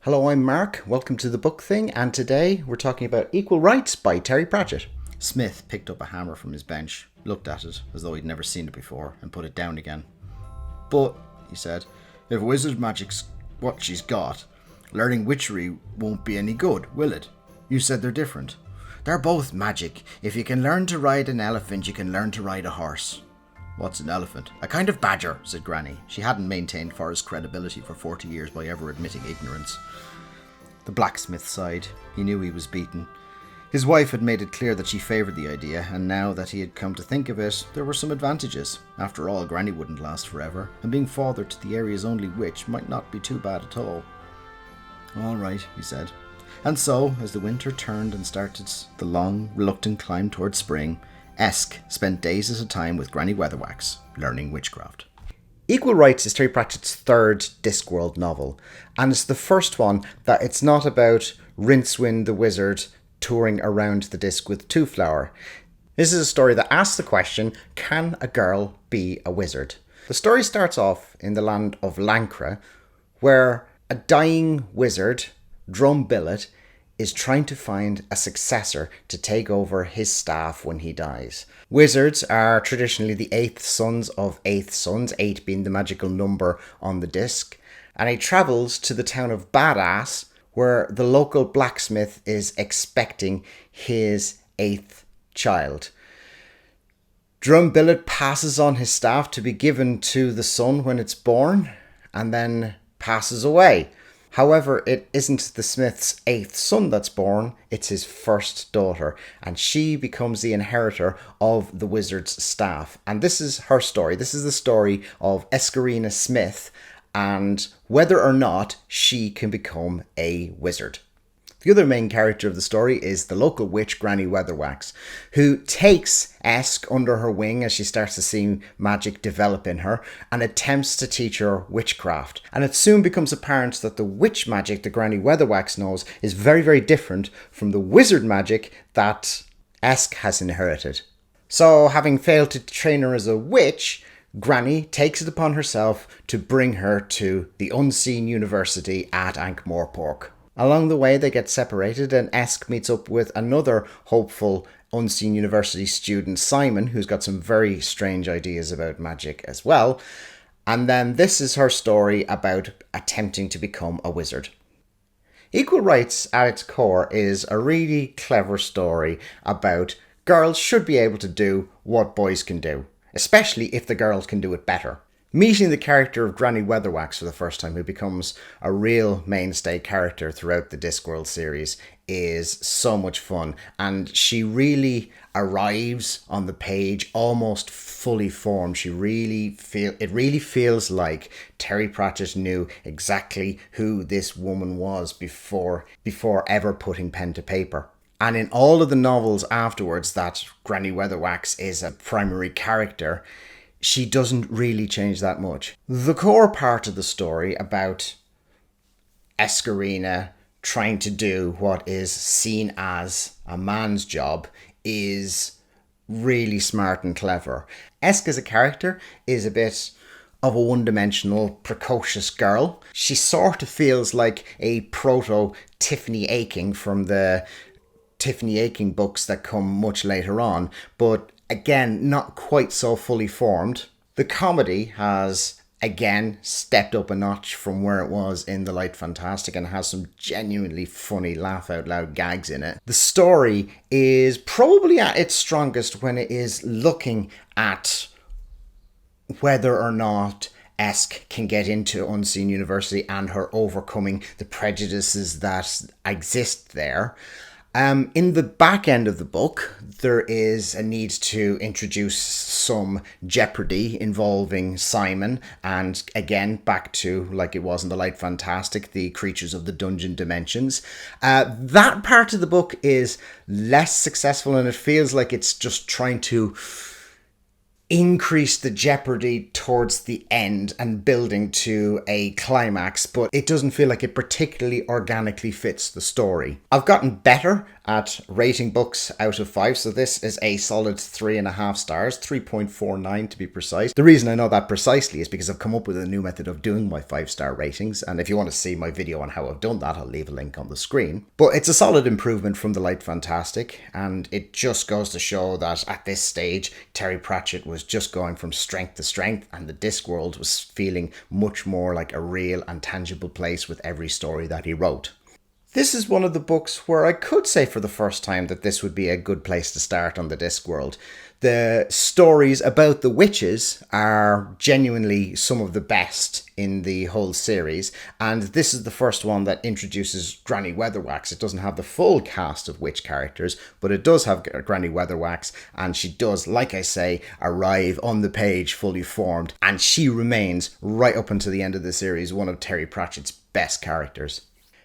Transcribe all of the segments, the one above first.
Hello, I'm Mark. Welcome to The Book Thing, and today we're talking about Equal Rites by Terry Pratchett. Smith picked up a hammer from his bench, looked at it as though he'd never seen it before, and put it down again. But, he said, if wizard magic's what she's got, learning witchery won't be any good, will it? You said they're different. They're both magic. If you can learn to ride an elephant, you can learn to ride a horse. What's an elephant? A kind of badger, said Granny. She hadn't maintained Forrest's credibility for 40 years by ever admitting ignorance. The blacksmith sighed. He knew he was beaten. His wife had made it clear that she favoured the idea, and now that he had come to think of it, there were some advantages. After all, Granny wouldn't last forever, and being father to the area's only witch might not be too bad at all. All right, he said. And so, as the winter turned and started the long, reluctant climb towards spring, Esk spent days at a time with Granny Weatherwax, learning witchcraft. Equal Rites is Terry Pratchett's third Discworld novel, and it's the first one that it's not about Rincewind the Wizard touring around the disc with Two-Flower. This is a story that asks the question, can a girl be a wizard? The story starts off in the land of Lancre, where a dying wizard, Drumbillet, is trying to find a successor to take over his staff when he dies. Wizards are traditionally the eighth sons of eighth sons, 8 being the magical number on the disc, and he travels to the town of Badass, where the local blacksmith is expecting his 8th child. Drumbillet passes on his staff to be given to the son when it's born, and then passes away. However, it isn't the smith's 8th son that's born, it's his first daughter, and she becomes the inheritor of the wizard's staff. And this is her story. This is the story of Eskarina Smith and whether or not she can become a wizard. The other main character of the story is the local witch, Granny Weatherwax, who takes Esk under her wing as she starts to see magic develop in her and attempts to teach her witchcraft. And it soon becomes apparent that the witch magic that Granny Weatherwax knows is very, very different from the wizard magic that Esk has inherited. So, having failed to train her as a witch, Granny takes it upon herself to bring her to the Unseen University at Ankh-Morpork. Along the way, they get separated, and Esk meets up with another hopeful Unseen University student, Simon, who's got some very strange ideas about magic as well. And then this is her story about attempting to become a wizard. Equal Rites, at its core, is a really clever story about girls should be able to do what boys can do, especially if the girls can do it better. Meeting the character of Granny Weatherwax for the first time, who becomes a real mainstay character throughout the Discworld series, is so much fun. And she really arrives on the page almost fully formed. It really feels like Terry Pratchett knew exactly who this woman was before ever putting pen to paper. And in all of the novels afterwards that Granny Weatherwax is a primary character, she doesn't really change that much. The core part of the story about Eskarina trying to do what is seen as a man's job is really smart and clever. Esk as a character is a bit of a one-dimensional, precocious girl. She sort of feels like a proto-Tiffany Aching from the Tiffany Aching books that come much later on, but again, not quite so fully formed. The comedy has, again, stepped up a notch from where it was in The Light Fantastic and has some genuinely funny laugh-out-loud gags in it. The story is probably at its strongest when it is looking at whether or not Esk can get into Unseen University and her overcoming the prejudices that exist there. In the back end of the book, there is a need to introduce some jeopardy involving Simon, and again, back to, like it was in The Light Fantastic, the creatures of the dungeon dimensions. That part of the book is less successful, and it feels like it's just trying to increase the jeopardy towards the end and building to a climax, but it doesn't feel like it particularly organically fits the story. I've gotten better at rating books out of 5, so this is a solid 3.5 stars, 3.49 to be precise. The reason I know that precisely is because I've come up with a new method of doing my 5-star ratings, and if you want to see my video on how I've done that, I'll leave a link on the screen. But it's a solid improvement from The Light Fantastic, and it just goes to show that at this stage, Terry Pratchett was just going from strength to strength, and the Discworld was feeling much more like a real and tangible place with every story that he wrote. This is one of the books where I could say for the first time that this would be a good place to start on the Discworld. The stories about the witches are genuinely some of the best in the whole series, and this is the first one that introduces Granny Weatherwax. It doesn't have the full cast of witch characters, but it does have Granny Weatherwax, and she does, like I say, arrive on the page fully formed, and she remains, right up until the end of the series, one of Terry Pratchett's best characters.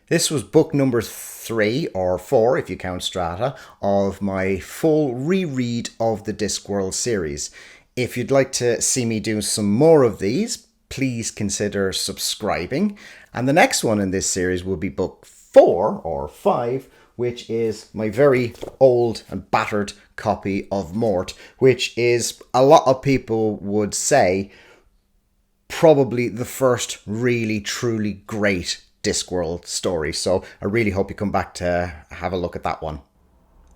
This was book number 3, or 4 if you count Strata, of my full reread of the Discworld series. If you'd like to see me do some more of these, please consider subscribing. And the next one in this series will be book 4, or 5, which is my very old and battered copy of Mort, which is, a lot of people would say, probably the first really, truly great Discworld story. So I really hope you come back to have a look at that one.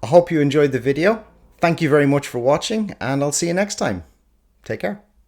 I hope you enjoyed the video. Thank you very much for watching, and I'll see you next time. Take care.